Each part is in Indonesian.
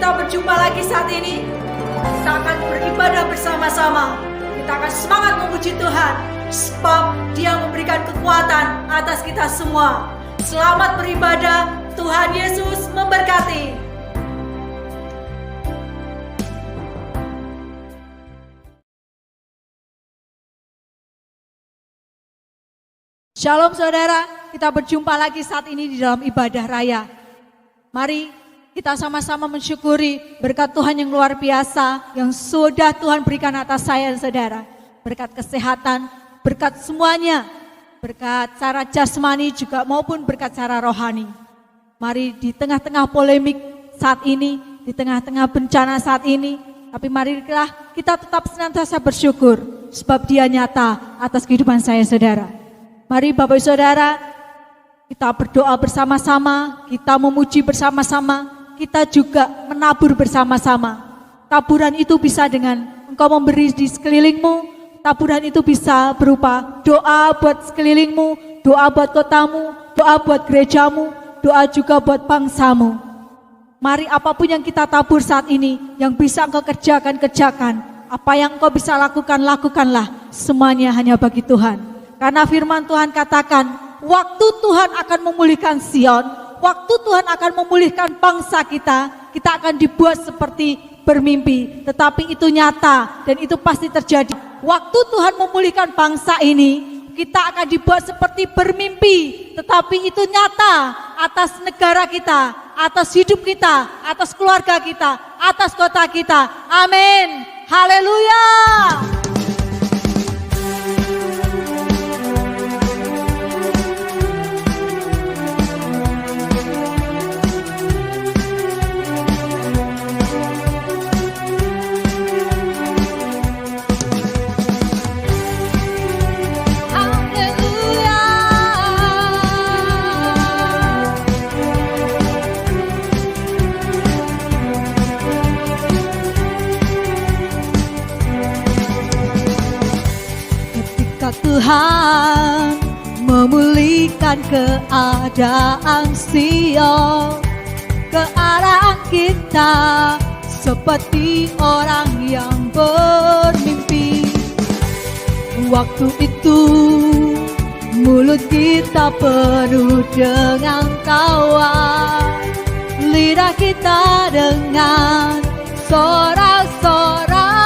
kita berjumpa lagi saat ini. Kita akan beribadah bersama-sama. Kita akan semangat memuji Tuhan, sebab Dia memberikan kekuatan atas kita semua. Selamat beribadah, Tuhan Yesus memberkati. Shalom saudara, kita berjumpa lagi saat ini di dalam ibadah raya. Mari kita sama-sama mensyukuri berkat Tuhan yang luar biasa yang sudah Tuhan berikan atas saya dan saudara. Berkat kesehatan, berkat semuanya, berkat secara jasmani juga maupun berkat secara rohani. Mari di tengah-tengah polemik saat ini, di tengah-tengah bencana saat ini, tapi marilah kita tetap senantiasa bersyukur sebab Dia nyata atas kehidupan saya saudara. Mari Bapak Ibu Saudara, kita berdoa bersama-sama, kita memuji bersama-sama, kita juga menabur bersama-sama. Taburan itu bisa dengan engkau memberi di sekelilingmu, taburan itu bisa berupa doa buat sekelilingmu, doa buat kotamu, doa buat gerejamu, doa juga buat bangsamu. Mari apapun yang kita tabur saat ini, yang bisa engkau kerjakan, kerjakan. Apa yang engkau bisa lakukan, lakukanlah. Semuanya hanya bagi Tuhan. Karena firman Tuhan katakan, waktu Tuhan akan memulihkan Sion, waktu Tuhan akan memulihkan bangsa kita akan dibuat seperti bermimpi. Tetapi itu nyata dan itu pasti terjadi. Waktu Tuhan memulihkan bangsa ini, kita akan dibuat seperti bermimpi. Tetapi itu nyata atas negara kita, atas hidup kita, atas keluarga kita, atas kota kita. Amin. Haleluya. Tuhan memulihkan keadaan Sion, keadaan kita seperti orang yang bermimpi. Waktu itu mulut kita penuh dengan tawa, lidah kita dengan sorak-sorak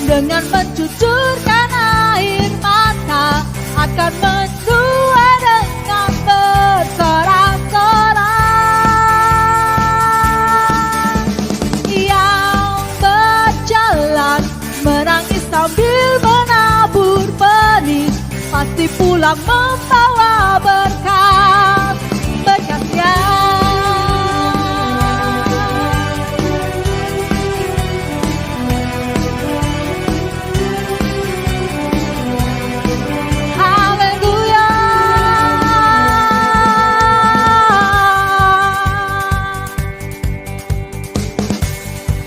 dengan mencucurkan air mata, akan menua dengan bersorak-sorak. Yang berjalan menangis sambil menabur benih, pasti pulang membawa berkat, berkatnya.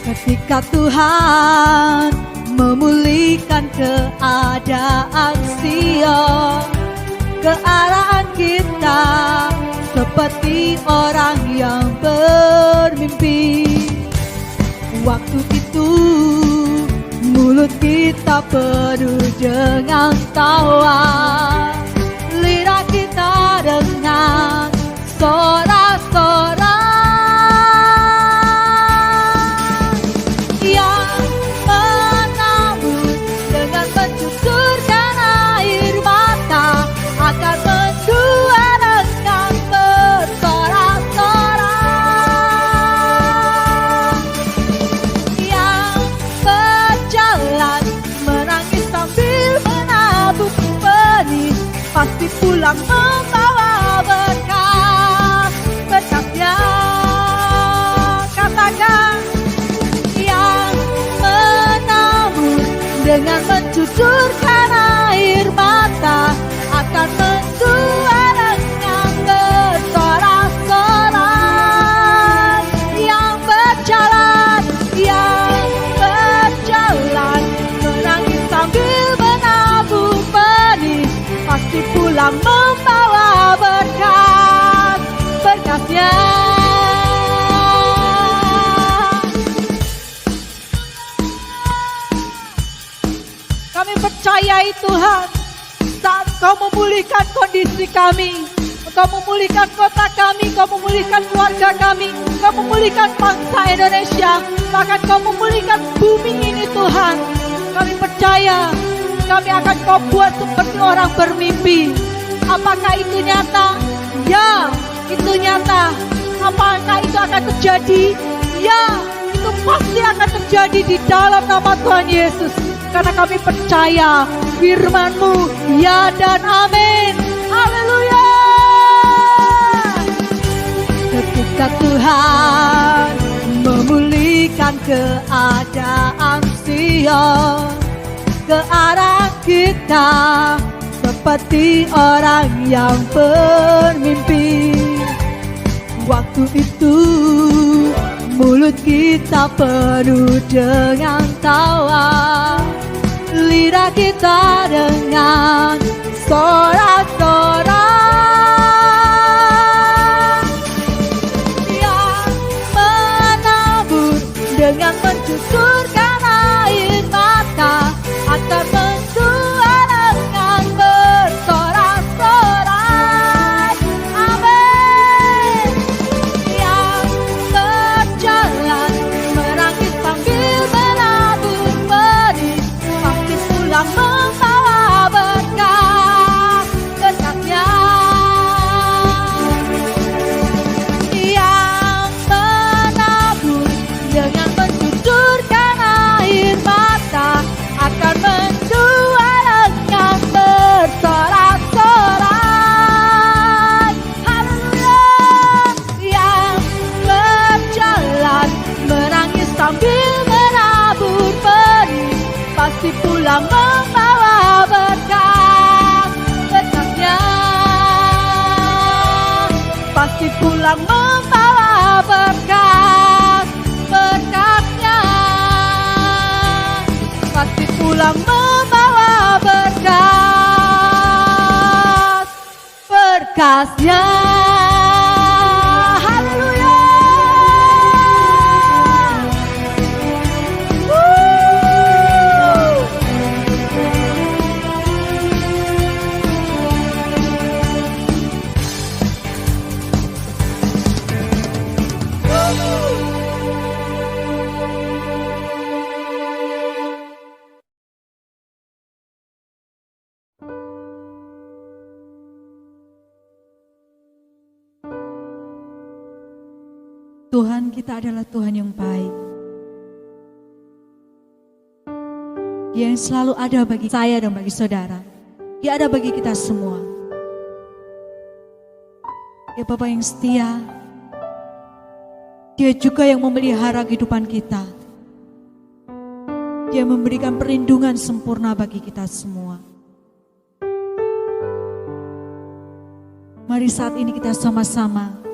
Ketika Tuhan memulihkan keadaan Sion, keadaan kita seperti orang yang bermimpi. Waktu itu mulut kita penuh dengan tawa, lidah kita dengan sorak-sorak. Pasti pulang membawa berkat, berkatnya. Katakan, yang menabur dengan mencucurkan air mata akan mentua dengan bersorak-sorak. Yang berjalan menangis sambil menabur benih, pasti pulang membawa Kami percayai Tuhan, saat Kau memulihkan kondisi kami, Kau memulihkan kota kami, Kau memulihkan keluarga kami, Kau memulihkan bangsa Indonesia, bahkan Kau memulihkan bumi ini Tuhan. Kami percaya, kami akan Kau buat seperti orang bermimpi. Apakah itu nyata? Ya, itu nyata. Apakah itu akan terjadi? Ya, itu pasti akan terjadi di dalam nama Tuhan Yesus. Karena kami percaya firman-Mu, ya dan amin. Haleluya. Ketika Tuhan memulihkan keadaan Sion ke arah kita, seperti orang yang bermimpi. Waktu itu mulut kita penuh dengan tawa, lidah kita dengan sorak-sorak yang menabur dengan mencucurkan air mata akan mendua dengan bersorak-sorak. Amin. Yang berjalan merangkis sambil menabur benih, pasti pulang membawa berkat berkatnya. Yang menabur dengan mencucurkan air mata akan mendua dengan bersorak-sorak. Haleluya. Yang berjalan menangis sambil menabur benih, pasti pulang membawa berkat berkatnya. Pasti pulang membawa berkat berkatnya. Pasti pulang membawa berkat berkatnya. Haleluya. Tuhan kita adalah Tuhan yang baik. Dia yang selalu ada bagi saya dan bagi saudara. Dia ada bagi kita semua. Dia Bapa yang setia. Dia juga yang memelihara kehidupan kita. Dia memberikan perlindungan sempurna bagi kita semua. Mari saat ini kita sama-sama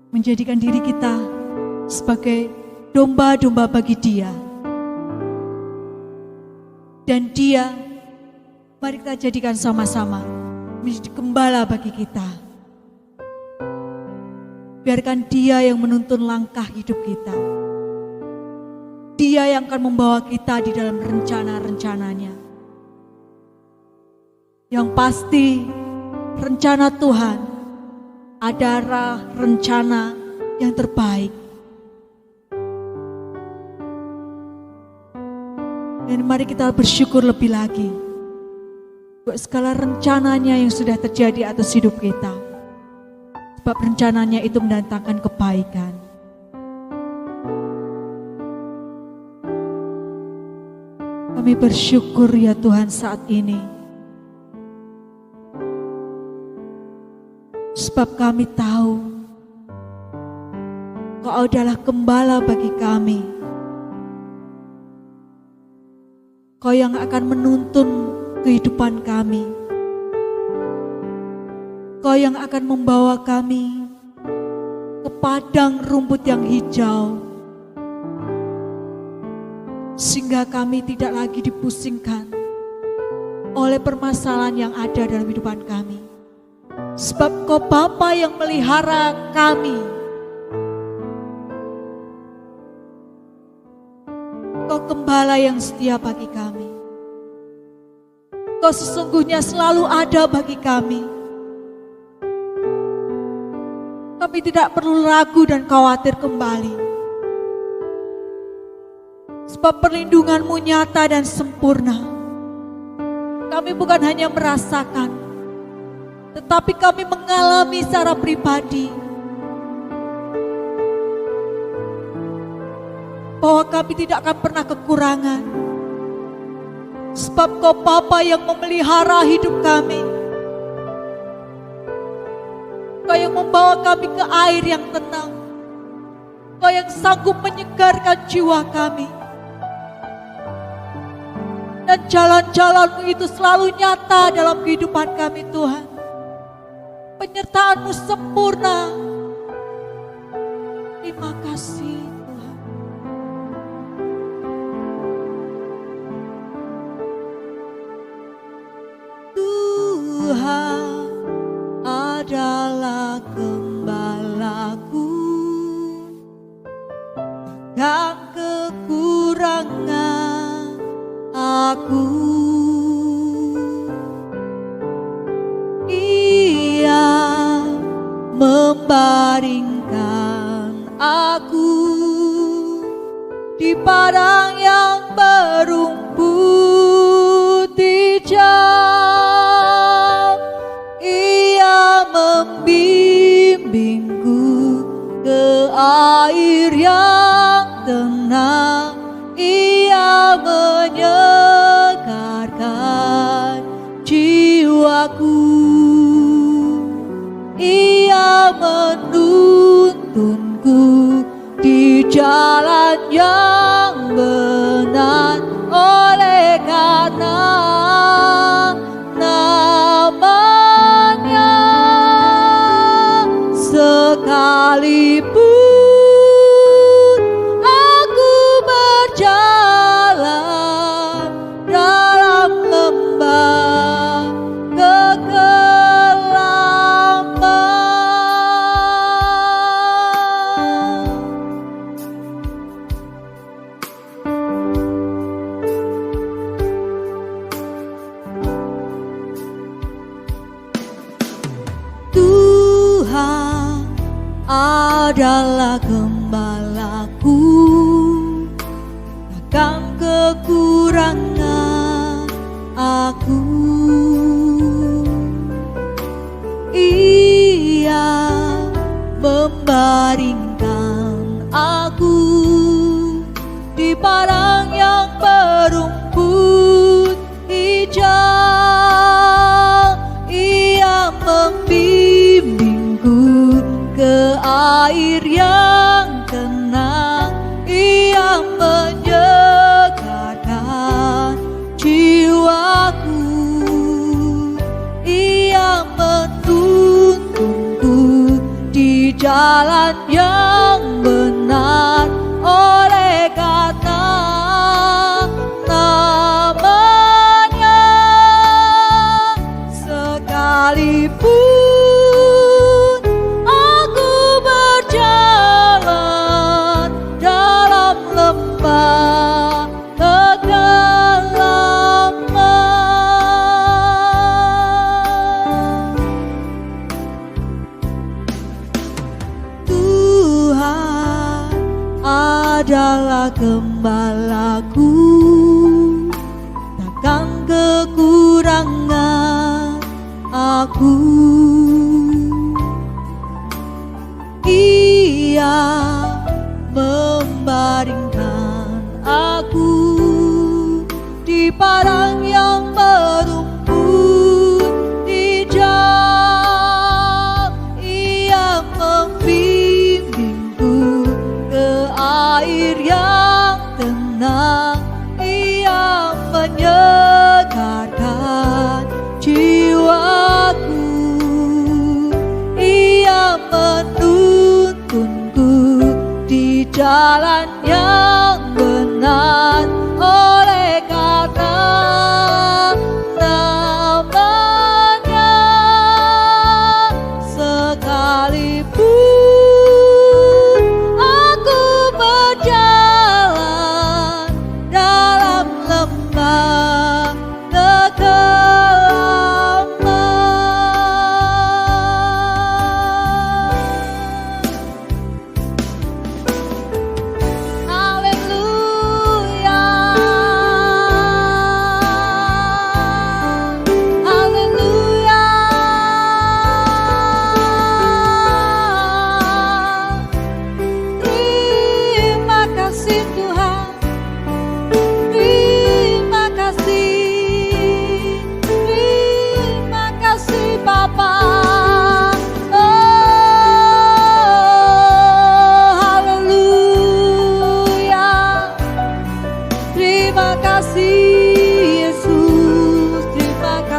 menjadikan diri kita sebagai domba-domba bagi Dia. Dan Dia, mari kita jadikan sama-sama menjadi gembala bagi kita. Biarkan Dia yang menuntun langkah hidup kita. Dia yang akan membawa kita di dalam rencana-rencananya. Yang pasti rencana Tuhan adalah rencana yang terbaik. Dan mari kita bersyukur lebih lagi buat segala rencananya yang sudah terjadi atas hidup kita. Sebab rencananya itu mendatangkan kebaikan. Kami bersyukur ya Tuhan saat ini. Sebab kami tahu Kau adalah gembala bagi kami. Kau yang akan menuntun kehidupan kami. Kau yang akan membawa kami ke padang rumput yang hijau. Sehingga kami tidak lagi dipusingkan oleh permasalahan yang ada dalam kehidupan kami. Sebab Kau Bapa yang melihara kami. Kau gembala yang setia bagi kami. Kau sesungguhnya selalu ada bagi kami. Kami tidak perlu ragu dan khawatir kembali. Sebab perlindungan-Mu nyata dan sempurna. Kami bukan hanya merasakan, tetapi kami mengalami secara pribadi bahwa kami tidak akan pernah kekurangan. Sebab Kau Bapa yang memelihara hidup kami. Kau yang membawa kami ke air yang tenang. Kau yang sanggup menyegarkan jiwa kami. Dan jalan-jalan-Mu itu selalu nyata dalam kehidupan kami, Tuhan. Penyertaan-Mu sempurna. Terima kasih, Tuhan. Tuhan adalah gembalaku, dan kekurangan aku. Ia membaringkan aku di padang yang berumput hijau. Ia membimbingku ke air yang tenang. Ia menyegarkan jiwaku. Ia menuntunku di jalan yang benar, oleh karena nama-Nya. Sekalipun aku berjalan dalam lembah kegelapan, Tuhan adalah gembalaku, takkan kekurangan aku. Ia membaringkan aku di padang yang berumput hijau. Ia membimbingku ke air yang tenang. Ia menyegarkan jiwaku. Ia menuntunku di jalan yang benar, oleh karena nama-Nya. Sekalipun aku berjalan dalam lembah kegelapan, Tuhan adalah gembalaku, takkan kekurangan aku. Ia membaringkan aku di padang yang berumput hijau. Ia membimbingku ke air yang tenang. Ia menyegarkan jiwaku. Ia menuntunku di jalan yang benar, oleh karena nama-Nya. Sekalipun aku berjalan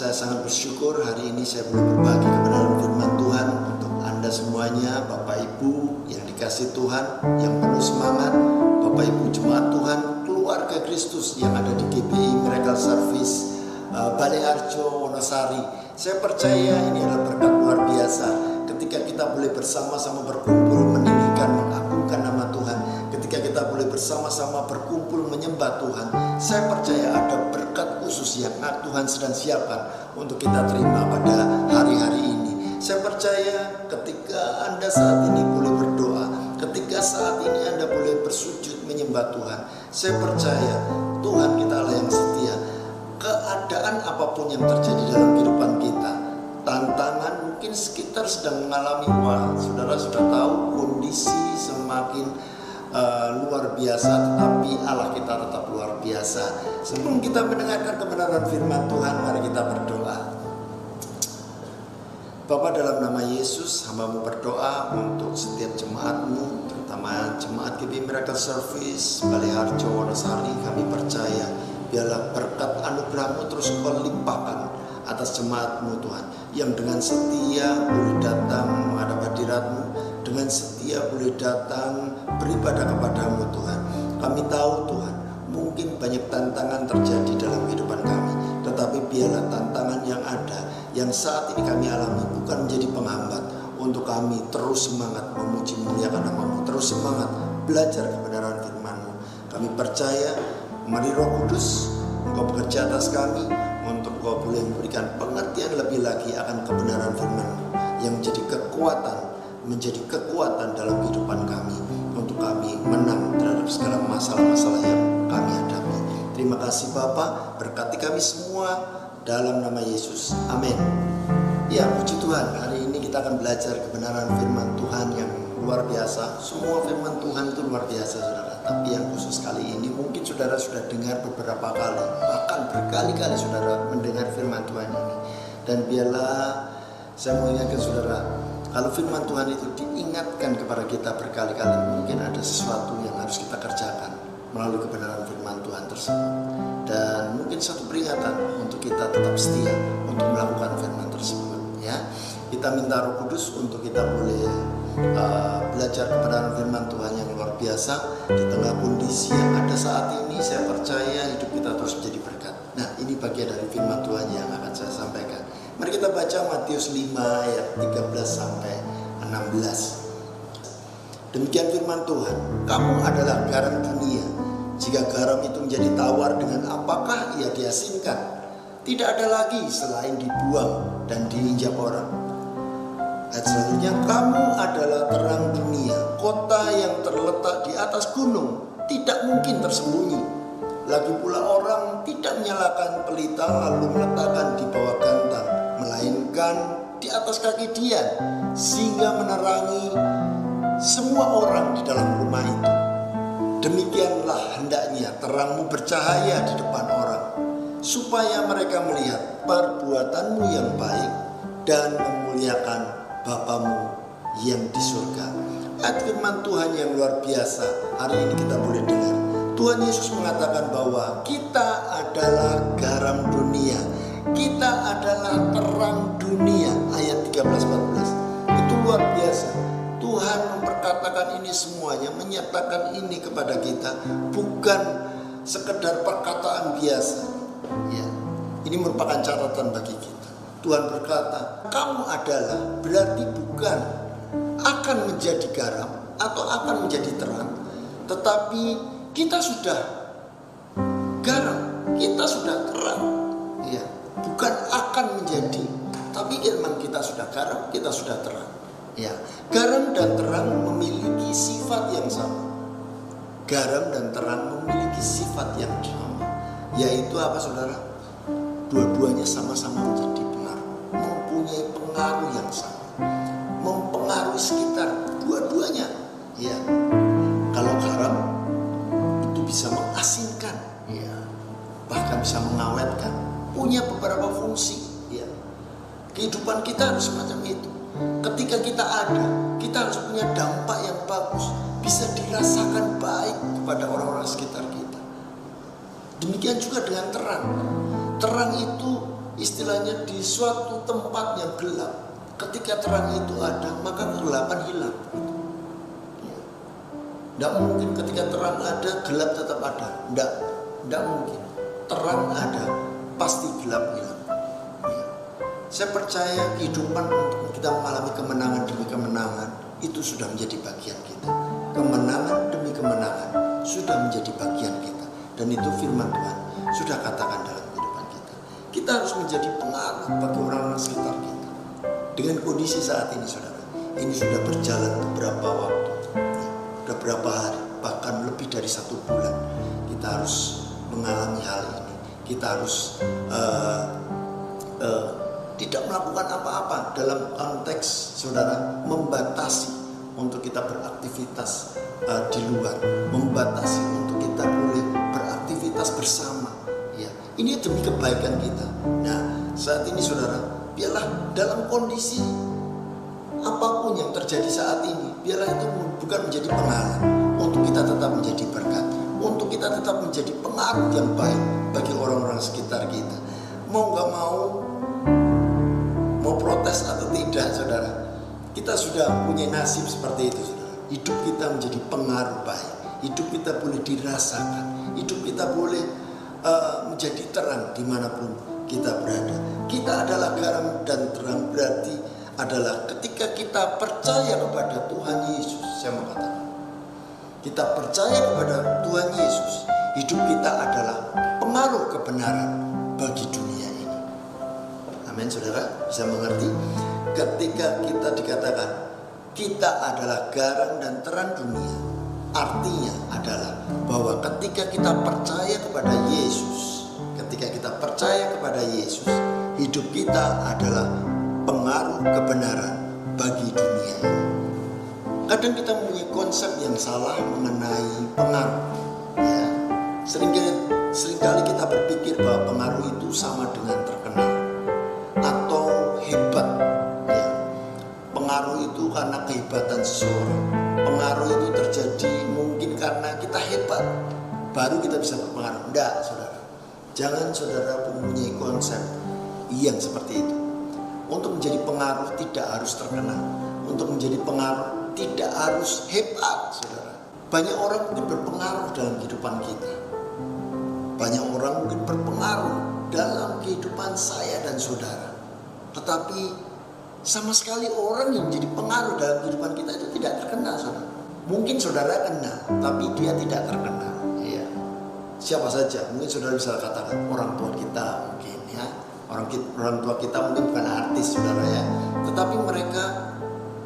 Saya sangat bersyukur hari ini saya boleh berbagi kebenaran firman Tuhan untuk Anda semuanya, Bapak Ibu yang dikasih Tuhan, yang penuh semangat, Bapak Ibu jemaat Tuhan, keluarga Kristus yang ada di GBI Miracle Service Balai Arjo, Wonosari. Saya percaya ini adalah berkat luar biasa ketika kita boleh bersama-sama berkumpul meninggikan, mengagungkan nama Tuhan. Ketika kita boleh bersama-sama berkumpul menyembah Tuhan, saya percaya ada berkat khusus yang Tuhan sedang siapkan untuk kita terima pada hari-hari ini. Saya percaya ketika Anda saat ini boleh berdoa, ketika saat ini Anda boleh bersujud menyembah Tuhan, saya percaya Tuhan kita Allah yang setia. Keadaan apapun yang terjadi dalam kehidupan kita, tantangan mungkin sekitar sedang mengalami, saudara sudah tahu kondisi semakin luar biasa, tetapi Allah kita tetap luar biasa. Sebelum kita mendengarkan kebenaran firman Tuhan, mari kita berdoa. Bapa, dalam nama Yesus, hamba-Mu berdoa untuk setiap jemaat-Mu, terutama jemaat GBI Miracle Service Balai Harjo, Wonosari. Kami percaya biarlah berkat anugerah-Mu terus Kau limpahkan atas jemaat-Mu Tuhan, yang dengan setia boleh datang menghadap hadirat-Mu, dengan setia boleh datang beribadah kepadamu Tuhan. Kami tahu Tuhan, mungkin banyak tantangan terjadi dalam kehidupan kami, tetapi biarlah tantangan yang ada, yang saat ini kami alami, bukan menjadi penghambat untuk kami terus semangat memuji muliakan nama-Mu, terus semangat belajar kebenaran firman-Mu. Kami percaya, mari Roh Kudus, Engkau bekerja atas kami, untuk Engkau boleh memberikan pengertian lebih lagi akan kebenaran firman-Mu, yang menjadi kekuatan dalam kehidupan kami, untuk kami menang terhadap segala masalah-masalah yang kami hadapi. Terima kasih Bapa, berkati kami semua dalam nama Yesus, amin. Ya, puji Tuhan, hari ini kita akan belajar kebenaran firman Tuhan yang luar biasa. Semua firman Tuhan itu luar biasa, saudara. Tapi yang khusus kali ini mungkin saudara sudah dengar beberapa kali, bahkan berkali-kali saudara mendengar firman Tuhan ini. Dan biarlah saya mau ingatkan saudara, kalau firman Tuhan itu diingatkan kepada kita berkali-kali, mungkin ada sesuatu yang harus kita kerjakan melalui kebenaran firman Tuhan tersebut. Dan mungkin satu peringatan untuk kita tetap setia untuk melakukan firman tersebut. Ya, kita minta Roh Kudus untuk kita boleh belajar kebenaran firman Tuhan yang luar biasa di tengah kondisi yang ada saat ini. Saya percaya hidup kita terus menjadi berkat. Nah, ini bagian dari firman Tuhan yang akan saya sampaikan. Mari kita baca Matius 5 ayat 13 sampai 16. Demikian firman Tuhan, kamu adalah garam dunia. Jika garam itu menjadi tawar, dengan apakah ia diasinkan? Tidak ada lagi selain dibuang dan diinjak orang. Ayat selanjutnya, kamu adalah terang dunia. Kota yang terletak di atas gunung tidak mungkin tersembunyi. Lagi pula orang tidak menyalakan pelita lalu meletakkan di bawah gantang, melainkan di atas kaki dia, sehingga menerangi semua orang di dalam rumah itu. Demikianlah hendaknya terangmu bercahaya di depan orang, supaya mereka melihat perbuatanmu yang baik dan memuliakan Bapamu yang di surga. Ayat firman Tuhan yang luar biasa hari ini kita boleh dengar. Tuhan Yesus mengatakan bahwa kita adalah garam dunia, kita adalah terang dunia. Ayat 13-14 itu luar biasa. Tuhan memperkatakan ini semuanya, menyatakan ini kepada kita, bukan sekedar perkataan biasa. Ya, ini merupakan catatan bagi kita. Tuhan berkata, kamu adalah, berarti bukan akan menjadi garam atau akan menjadi terang, tetapi kita sudah garam, kita sudah terang. Ya, bukan akan menjadi, tapi memang kita sudah garam, kita sudah terang. Ya, garam dan terang memiliki sifat yang sama. Garam dan terang memiliki sifat yang sama, yaitu apa saudara? Dua-duanya sama-sama menjadi pengaruh, mempunyai pengaruh yang sama, mempengaruhi sekitar. Dua-duanya, ya. Kalau garam itu bisa mengasinkan, ya, bahkan bisa mengawetkan, punya beberapa fungsi. Ya. Kehidupan kita harus semacam itu. Ketika kita ada, kita harus punya dampak yang bagus, bisa dirasakan baik kepada orang-orang sekitar kita. Demikian juga dengan terang. Terang itu istilahnya di suatu tempat yang gelap, ketika terang itu ada, maka kegelapan hilang. Tidak mungkin ketika terang ada, gelap tetap ada. Tidak mungkin. Terang ada, pasti gelap hilang. Saya percaya kehidupan untuk kita mengalami kemenangan demi kemenangan itu sudah menjadi bagian kita. Kemenangan demi kemenangan sudah menjadi bagian kita. Dan itu firman Tuhan sudah katakan dalam kehidupan kita. Kita harus menjadi pengaruh bagi orang-orang sekitar kita. Dengan kondisi saat ini, saudara, ini sudah berjalan beberapa waktu, sudah berapa hari, bahkan lebih dari 1 bulan. Kita harus mengalami hal ini. Kita harus tidak melakukan apa-apa dalam konteks, saudara, membatasi untuk kita beraktivitas di luar, membatasi untuk kita boleh beraktivitas bersama. Ya, ini demi kebaikan kita. Nah, saat ini, saudara, biarlah dalam kondisi apapun yang terjadi saat ini, biarlah itu bukan menjadi penghalang untuk kita tetap menjadi berkat, untuk kita tetap menjadi pengaruh yang baik bagi orang-orang sekitar kita. Mau gak mau protes atau tidak, saudara, kita sudah punya nasib seperti itu, saudara. Hidup kita menjadi pengaruh baik, hidup kita boleh dirasakan, hidup kita boleh menjadi terang dimanapun kita berada. Kita adalah garam dan terang, berarti adalah ketika kita percaya kepada Tuhan Yesus. Saya mau katakan, kita percaya kepada Tuhan Yesus, hidup kita adalah pengaruh kebenaran bagi dunia ini. Amin, saudara, bisa mengerti? Ketika kita dikatakan kita adalah garam dan terang dunia, artinya adalah bahwa ketika kita percaya kepada Yesus, ketika kita percaya kepada Yesus, hidup kita adalah pengaruh kebenaran bagi dunia ini. Kadang kita mempunyai konsep yang salah mengenai pengaruh. Ya, seringkali kita berpikir bahwa pengaruh itu sama dengan terkenal atau hebat. Ya, pengaruh itu karena kehebatan seseorang. Pengaruh itu terjadi mungkin karena kita hebat, baru kita bisa berpengaruh. Enggak, saudara. Jangan saudara mempunyai konsep yang seperti itu. Untuk menjadi pengaruh tidak harus terkenal. Untuk menjadi pengaruh tidak harus hebat, saudara. Banyak orang mungkin berpengaruh dalam kehidupan kita. Banyak orang mungkin berpengaruh dalam kehidupan saya dan saudara. Tetapi sama sekali orang yang menjadi pengaruh dalam kehidupan kita itu tidak terkenal, saudara. Mungkin saudara kenal, tapi dia tidak terkenal. Ya. Siapa saja? Mungkin saudara bisa katakan orang tua kita, mungkin ya. Orang tua kita mungkin bukan artis, saudara ya. Tetapi mereka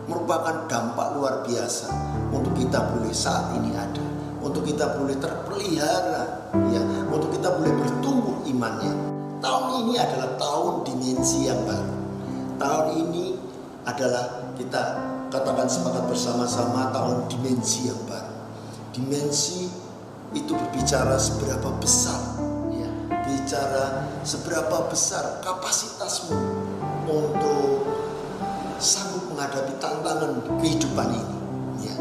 merupakan dampak luar biasa untuk kita boleh saat ini ada, untuk kita boleh terpelihara, ya, untuk kita boleh bertumbuh imannya. Tahun ini adalah tahun dimensi yang baru. Tahun ini adalah kita katakan sepakat bersama-sama tahun dimensi yang baru. Dimensi itu berbicara seberapa besar, ya, bicara seberapa besar kapasitasmu untuk sanggup menghadapi tantangan kehidupan ini. Ya.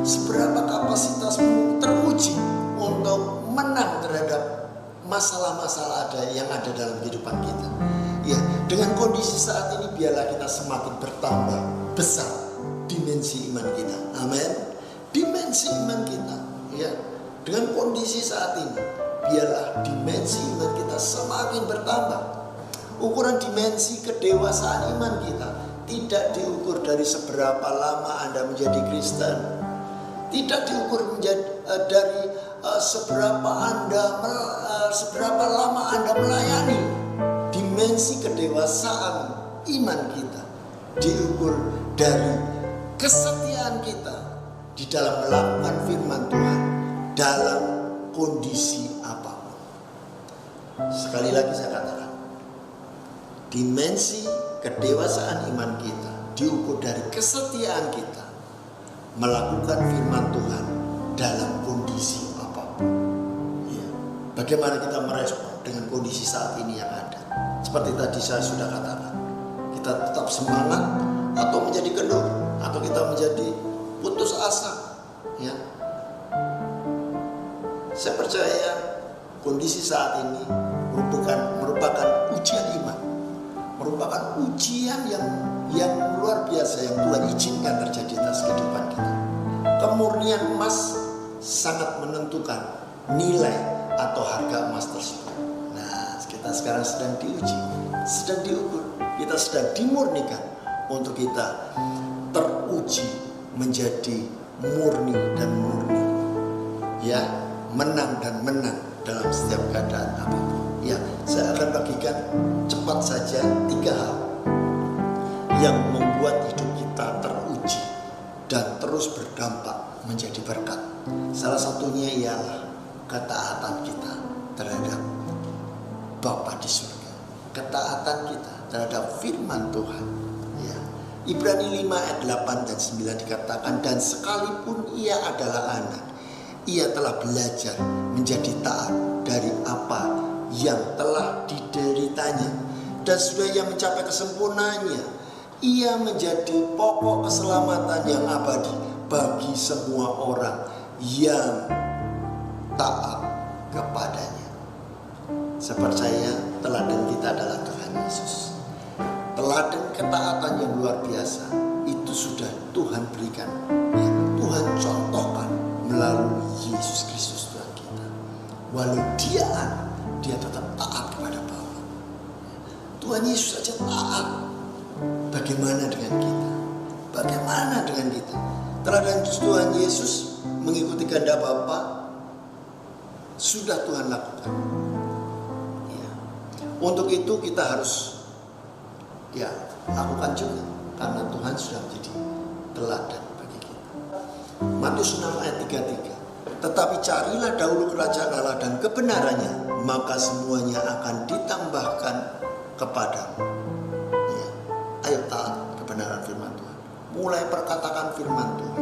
Seberapa kapasitasmu teruji untuk menang terhadap masalah-masalah yang ada dalam kehidupan kita. Ya, dengan kondisi saat ini biarlah kita semakin bertambah besar dimensi iman kita. Amin. Dimensi iman kita, ya. Dengan kondisi saat ini biarlah dimensi iman kita semakin bertambah. Ukuran dimensi kedewasaan iman kita tidak diukur dari seberapa lama Anda menjadi Kristen, tidak diukur dari seberapa lama Anda melayani. Dimensi kedewasaan iman kita diukur dari kesetiaan kita di dalam melakukan firman Tuhan dalam kondisi apapun. Sekali lagi saya katakan, dimensi kedewasaan iman kita diukur dari kesetiaan kita melakukan firman Tuhan dalam kondisi apapun. Ya. Bagaimana kita merespon dengan kondisi saat ini yang ada? Seperti tadi saya sudah katakan, kita tetap semangat atau menjadi kendor, atau kita menjadi putus asa. Ya. Saya percaya kondisi saat ini merupakan merupakan ujian iman, merupakan ujian yang luar biasa yang Tuhan izinkan terjadi atas kehidupan kita. Kemurnian emas sangat menentukan nilai atau harga emas tersebut. Nah, kita sekarang sedang diuji, sedang diukur, kita sedang dimurnikan untuk kita teruji menjadi murni dan murni, ya, menang dan menang dalam setiap keadaan apapun. Ya, saya akan bagikan cepat saja 3 hal yang membuat hidup kita teruji dan terus berdampak menjadi berkat. Salah satunya ialah ketaatan kita terhadap Bapa di surga, ketaatan kita terhadap firman Tuhan. Ya. Ibrani 5 ayat 8 dan 9 dikatakan, dan sekalipun ia adalah anak, ia telah belajar menjadi taat dari apa yang telah dideritanya, dan sudah ia mencapai kesempurnaannya, ia menjadi pokok keselamatan yang abadi bagi semua orang yang taat kepadanya. Saya percaya teladan kita adalah Tuhan Yesus. Teladan ketaatan yang luar biasa itu sudah Tuhan berikan, ya, Tuhan contohkan melalui Yesus Kristus Tuhan kita. Walau dia anak, dia tetap taat kepada Bapa. Tuhan Yesus saja taat. Bagaimana dengan kita? Bagaimana dengan kita? Teladan Tuhan Yesus mengikuti kehendak Bapa sudah Tuhan lakukan. Ya. Untuk itu kita harus lakukan juga, karena Tuhan sudah menjadi teladan bagi kita. Matius 6 ayat 33. Tetapi carilah dahulu kerajaan Allah dan kebenarannya, maka semuanya akan ditambahkan kepadamu. Ya. Ayo taat kebenaran firman Tuhan. Mulai perkatakan firman Tuhan.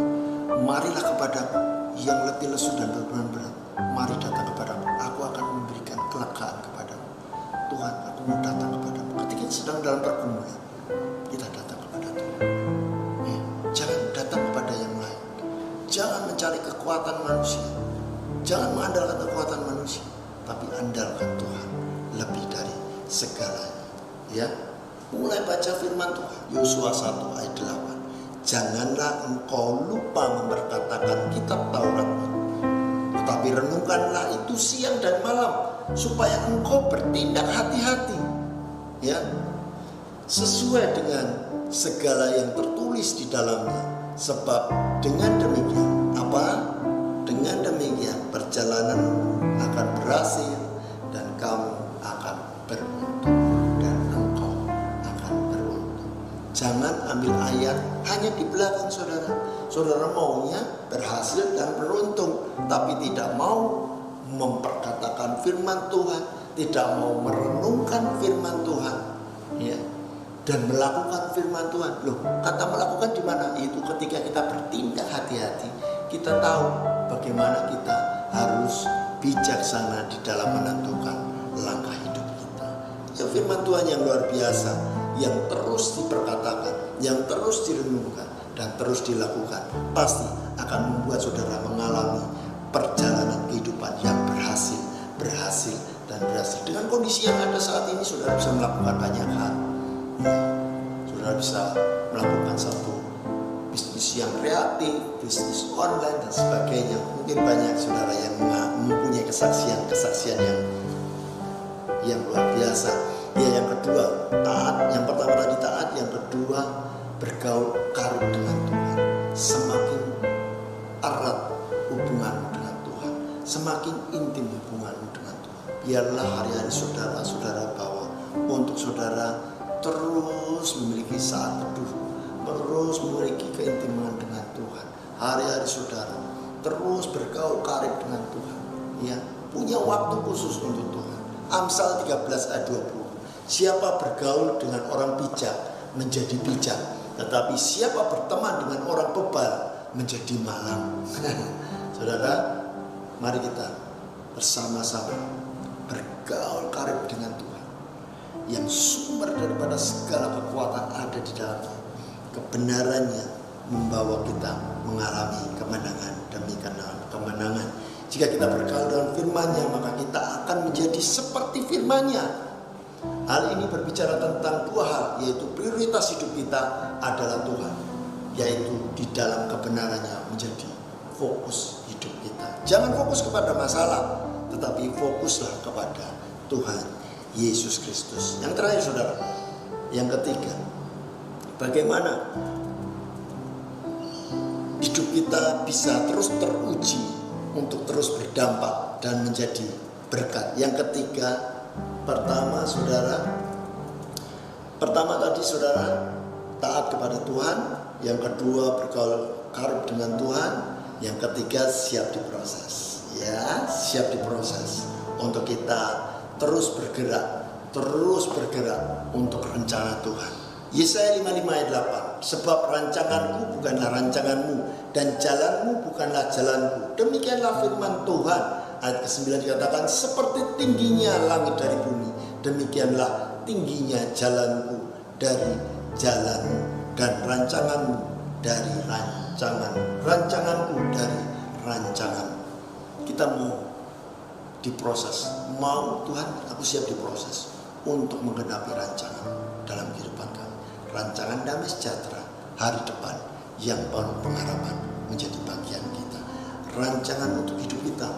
Marilah kepadaku yang letih lesu dan berbeban berat. Mari datang kepadaku. Aku akan memberikan kelegaan kepadamu. Tuhan, aku mau datang kepadamu. Ketika kita sedang dalam pergumulan, kita datang kepada Tuhan. Ya. Jangan datang kepada yang lain. Jangan mencari kekuatan manusia. Jangan mengandalkan kekuatan manusia, tapi andalkan Tuhan lebih dari segalanya. Ya. Mulai baca firman Tuhan. Yosua 1 ayat 8. Janganlah engkau lupa memperkatakan kitab Taurat, tetapi renungkanlah itu siang dan malam, supaya engkau bertindak hati-hati, ya, sesuai dengan segala yang tertulis di dalamnya. Sebab dengan demikian, dengan demikian perjalananmu akan berhasil dan kamu akan beruntung, dan engkau akan beruntung. Jangan ambil ayat hanya di belakang saudara. Saudara maunya berhasil dan beruntung, tapi tidak mau memperkatakan firman Tuhan, tidak mau merenungkan firman Tuhan, ya, dan melakukan firman Tuhan. Loh, kata melakukan di mana? Itu ketika kita bertindak hati-hati, kita tahu bagaimana kita harus bijaksana di dalam menentukan langkah hidup kita. Ya, firman Tuhan yang luar biasa, yang terus diperkatakan, yang terus direnungkan, dan terus dilakukan, pasti akan membuat saudara mengalami perjalanan kehidupan yang berhasil. Dengan kondisi yang ada saat ini, saudara bisa melakukan banyak hal. Saudara bisa melakukan satu bisnis yang kreatif, bisnis online dan sebagainya. Mungkin banyak saudara yang mempunyai kesaksian yang luar biasa. Ya, yang kedua taat. Yang pertama tadi taat, yang kedua bergaul karib dengan Tuhan. Semakin erat hubunganmu dengan Tuhan, semakin intim hubunganmu dengan Tuhan. Biarlah hari-hari saudara bawa untuk saudara terus memiliki saat teduh, terus memiliki keintiman dengan Tuhan. Hari-hari saudara terus bergaul karib dengan Tuhan, ya, punya waktu khusus untuk Tuhan. Amsal 13 ayat 20. Siapa bergaul dengan orang bijak menjadi bijak, tetapi siapa berteman dengan orang bebal menjadi malang. Saudara, mari kita bersama-sama bergaul karib dengan Tuhan, yang sumber daripada segala kekuatan ada di dalamnya. Kebenarannya membawa kita mengalami kemenangan demi kemenangan. Jika kita bergaul dengan firman-Nya, maka kita akan menjadi seperti firman-Nya. Hal ini berbicara tentang dua hal, yaitu prioritas hidup kita adalah Tuhan, yaitu di dalam kebenarannya menjadi fokus hidup kita. Jangan fokus kepada masalah, tetapi fokuslah kepada Tuhan Yesus Kristus. Yang terakhir saudara, yang ketiga, bagaimana hidup kita bisa terus teruji untuk terus berdampak dan menjadi berkat. Yang ketiga, pertama tadi saudara taat kepada Tuhan, yang kedua bergaul karib dengan Tuhan, yang ketiga siap diproses. Ya, siap diproses untuk kita terus bergerak untuk rencana Tuhan. Yesaya 55 ayat 8, sebab rancanganku bukanlah rancanganmu dan jalanmu bukanlah jalanku. Demikianlah firman Tuhan. Ayat ke-9 dikatakan, seperti tingginya langit dari bumi, demikianlah tingginya jalanku dari jalanmu, dan rancanganmu dari rancanganku dari rancanganmu. Kita mau diproses, mau Tuhan, aku siap diproses untuk menggenapi rancangan dalam kehidupan kami. Rancangan damai sejahtera hari depan yang penuh pengharapan menjadi bagian kita. Rancangan untuk hidup kita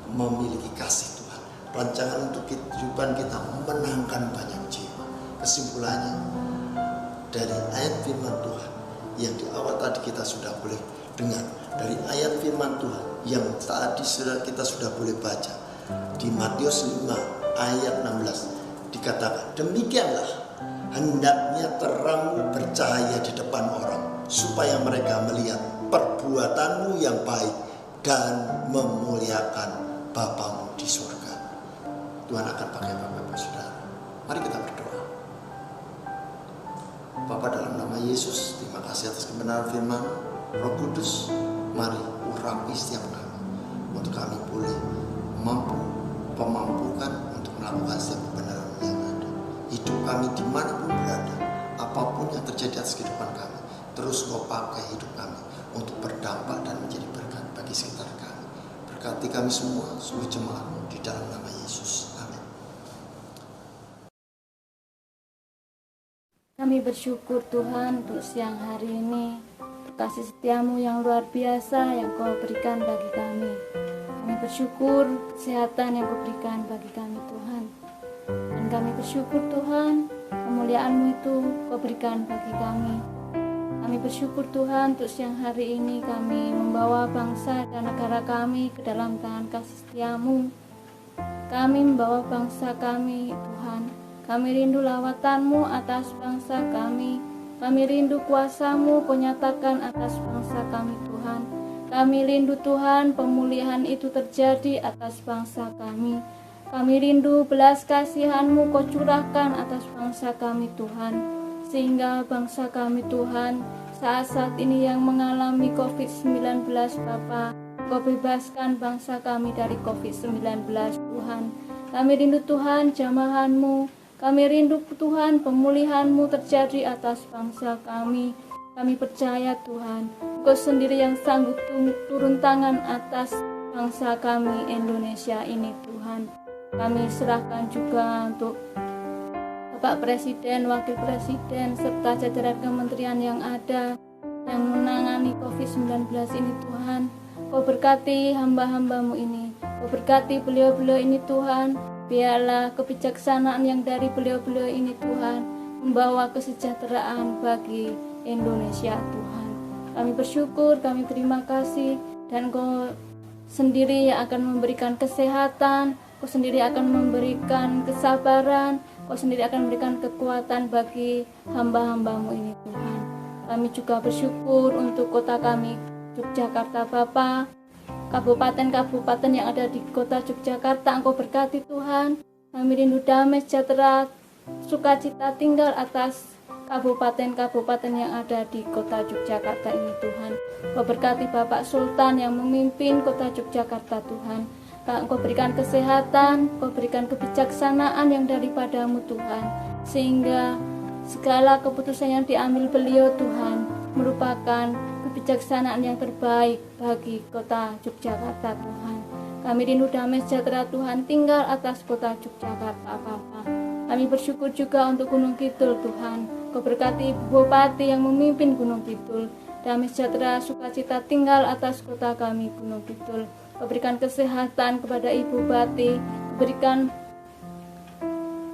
memiliki kasih Tuhan. Rancangan untuk kehidupan kita memenangkan banyak jiwa. Kesimpulannya dari ayat firman Tuhan yang di awal tadi kita sudah boleh dengar, dari ayat firman Tuhan yang tadi kita sudah boleh baca di Matius 5 ayat 16 dikatakan, demikianlah hendaknya terangmu bercahaya di depan orang, supaya mereka melihat perbuatanmu yang baik dan memuliakan Bapamu di surga. Tuhan akan pakai Bapak-Bapak saudara. Mari kita berdoa. Bapa, dalam nama Yesus, terima kasih atas kebenaran firman. Roh Kudus, mari urapi setiap kami, untuk kami boleh memampukan untuk melakukan setiap kebenaran yang ada. Hidup kami dimanapun berada, apapun yang terjadi atas kehidupan kami, terus Kau pakai hidup kami untuk berdampak dan menjadi berkat bagi sekitar kami. Berkati kami semua, seluruh jemaat-Mu, di dalam nama Yesus. Amin. Kami bersyukur Tuhan untuk siang hari ini, untuk kasih setia-Mu yang luar biasa yang Kau berikan bagi kami. Kami bersyukur kesehatan yang Kau berikan bagi kami Tuhan. Dan kami bersyukur Tuhan, kemuliaan-Mu itu Kau berikan bagi kami. Kami bersyukur Tuhan untuk siang hari ini kami membawa bangsa dan negara kami ke dalam tangan kasih setia-Mu. Kami membawa bangsa kami Tuhan. Kami rindu lawatan-Mu atas bangsa kami. Kami rindu kuasa-Mu Kau nyatakan atas bangsa kami Tuhan. Kami rindu Tuhan pemulihan itu terjadi atas bangsa kami. Kami rindu belas kasihan-Mu Kau curahkan atas bangsa kami Tuhan. Sehingga bangsa kami Tuhan saat ini yang mengalami COVID-19 Bapa, Kau bebaskan bangsa kami dari COVID-19 Tuhan. Kami rindu Tuhan jamahan-Mu, kami rindu Tuhan pemulihan-Mu terjadi atas bangsa kami. Kami percaya Tuhan, Kau sendiri yang sanggup turun tangan atas bangsa kami Indonesia ini Tuhan. Kami serahkan juga untuk Bapak Presiden, Wakil Presiden, serta jajaran kementerian yang ada yang menangani COVID-19 ini Tuhan. Kau berkati hamba-hamba-Mu ini, Kau berkati beliau-beliau ini Tuhan. Biarlah kebijaksanaan yang dari beliau-beliau ini Tuhan membawa kesejahteraan bagi Indonesia Tuhan. Kami bersyukur, kami terima kasih, dan Kau sendiri yang akan memberikan kesehatan, Kau sendiri akan memberikan kesabaran, Kau sendiri akan memberikan kekuatan bagi hamba-hamba-Mu ini Tuhan. Kami juga bersyukur untuk kota kami Yogyakarta Bapa, kabupaten-kabupaten yang ada di kota Yogyakarta, Engkau berkati Tuhan. Kami rindu damai sejahtera, sukacita tinggal atas kabupaten-kabupaten yang ada di kota Yogyakarta ini Tuhan. Kau berkati Bapak Sultan yang memimpin kota Yogyakarta Tuhan. Engkau berikan kesehatan, Kau berikan kebijaksanaan yang daripada-Mu Tuhan, sehingga segala keputusan yang diambil beliau Tuhan merupakan kebijaksanaan yang terbaik bagi kota Yogyakarta Tuhan. Kami rindu damai sejahtera Tuhan tinggal atas kota Yogyakarta Bapa. Kami bersyukur juga untuk Gunung Kidul Tuhan. Kau berkati Ibu Bupati yang memimpin Gunung Kidul. Damai sejahtera sukacita tinggal atas kota kami Gunung Kidul. Kau berikan kesehatan kepada Ibu Bupati. Kau berikan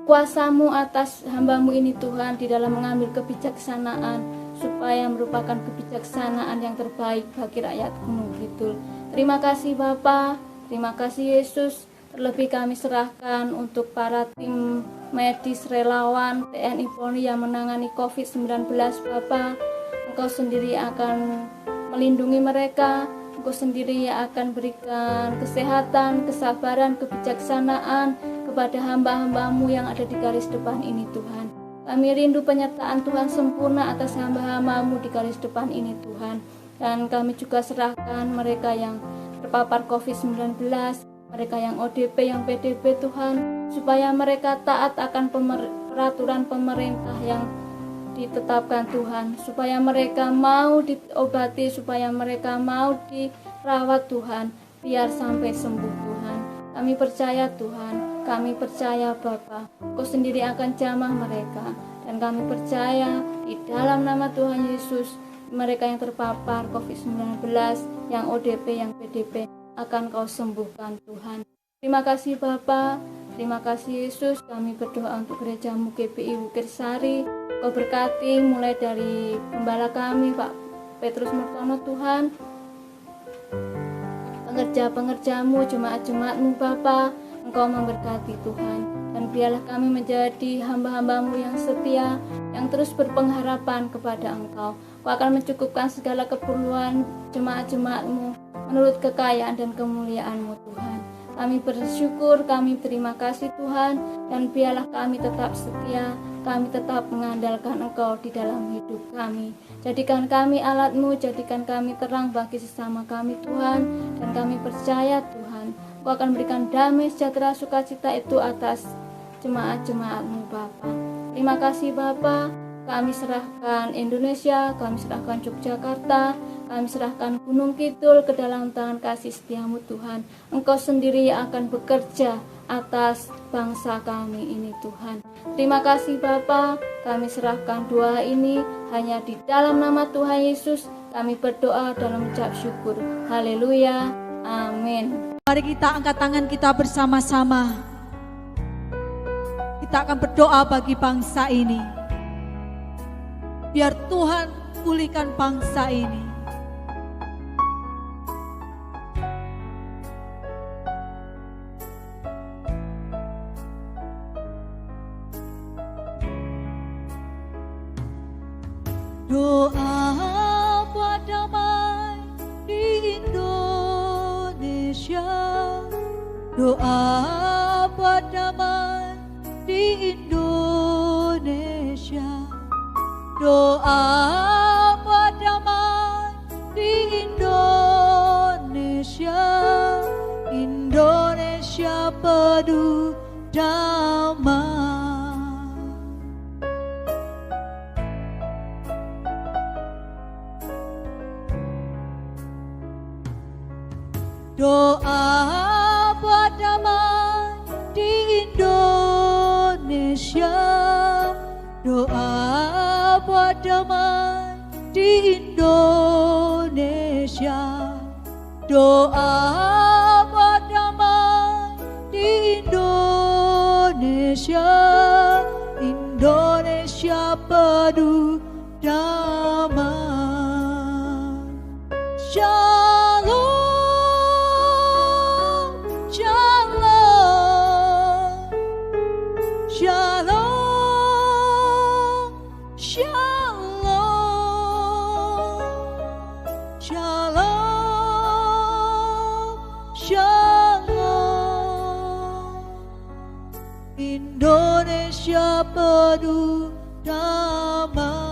kuasa-Mu atas hamba-Mu ini Tuhan di dalam mengambil kebijaksanaan supaya merupakan kebijaksanaan yang terbaik bagi rakyat Gunung Kidul. Terima kasih Bapa, terima kasih Yesus. Terlebih kami serahkan untuk para tim medis relawan TNI Polri yang menangani COVID-19 Bapa. Engkau sendiri akan melindungi mereka. Engkau sendiri yang akan berikan kesehatan, kesabaran, kebijaksanaan kepada hamba-hamba-Mu yang ada di garis depan ini Tuhan. Kami rindu penyertaan Tuhan sempurna atas hamba-hamba-Mu di garis depan ini Tuhan. Dan kami juga serahkan mereka yang terpapar COVID-19, mereka yang ODP, yang PDP Tuhan, supaya mereka taat akan peraturan pemerintah yang ditetapkan Tuhan, supaya mereka mau diobati, supaya mereka mau dirawat Tuhan, biar sampai sembuh Tuhan. Kami percaya Tuhan, kami percaya Bapa, Kau sendiri akan jamah mereka, dan kami percaya di dalam nama Tuhan Yesus, mereka yang terpapar COVID-19, yang ODP, yang PDP, akan Kau sembuhkan Tuhan. Terima kasih Bapa, terima kasih Yesus. Kami berdoa untuk gereja-Mu GPI Bukit Sari. Kau berkati mulai dari gembala kami Pak Petrus Murtono Tuhan, pengerja-pengerja-Mu, jemaat-jemaat-Mu Bapa. Engkau memberkati Tuhan, dan biarlah kami menjadi hamba-hamba-Mu yang setia, yang terus berpengharapan kepada Engkau. Kau akan mencukupkan segala keperluan jemaat-jemaat-Mu menurut kekayaan dan kemuliaan-Mu Tuhan. Kami bersyukur, kami terima kasih Tuhan, dan biarlah kami tetap setia, kami tetap mengandalkan Engkau di dalam hidup kami. Jadikan kami alat-Mu, jadikan kami terang bagi sesama kami Tuhan, dan kami percaya Tuhan, Kau akan berikan damai sejahtera sukacita itu atas jemaat-jemaat-Mu Bapa. Terima kasih Bapa. Kami serahkan Indonesia, kami serahkan Yogyakarta, kami serahkan Gunung Kidul ke dalam tangan kasih setia-Mu Tuhan. Engkau sendiri yang akan bekerja atas bangsa kami ini Tuhan. Terima kasih Bapa, kami serahkan doa ini hanya di dalam nama Tuhan Yesus. Kami berdoa dan mengucap syukur. Haleluya, amin. Mari kita angkat tangan kita bersama-sama. Kita akan berdoa bagi bangsa ini. Biar Tuhan pulihkan bangsa ini. Doa buat damai di Indonesia. Doa buat damai di Indonesia. Doa buat damai di Indonesia. Indonesia penuh damai. Doa buat damai di Indonesia. Doa buat damai di Indonesia. Doa buat damai di Indonesia. Indonesia penuh damai. Shalom, shalom, shalom, shalom, shalom, shalom. Indonesia penuh damai.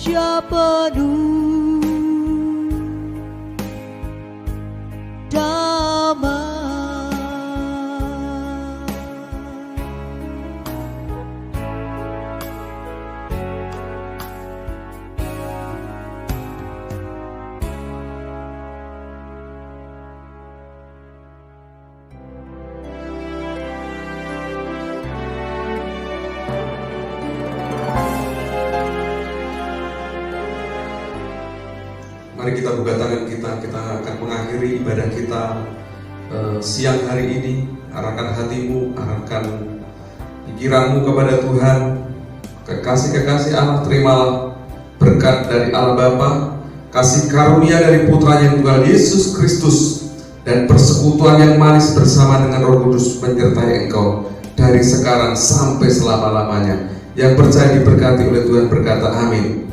puja penuh damai. Mari kita buka tangan kita akan mengakhiri ibadah kita siang hari ini. Arahkan hatimu, arahkan pikiranmu kepada Tuhan. Kekasih-kekasih Allah, terimalah berkat dari Allah Bapa, kasih karunia dari Putranya Tunggal Yesus Kristus, dan persekutuan yang manis bersama dengan Roh Kudus menyertai engkau dari sekarang sampai selama-lamanya. Yang percaya diberkati oleh Tuhan berkata amin.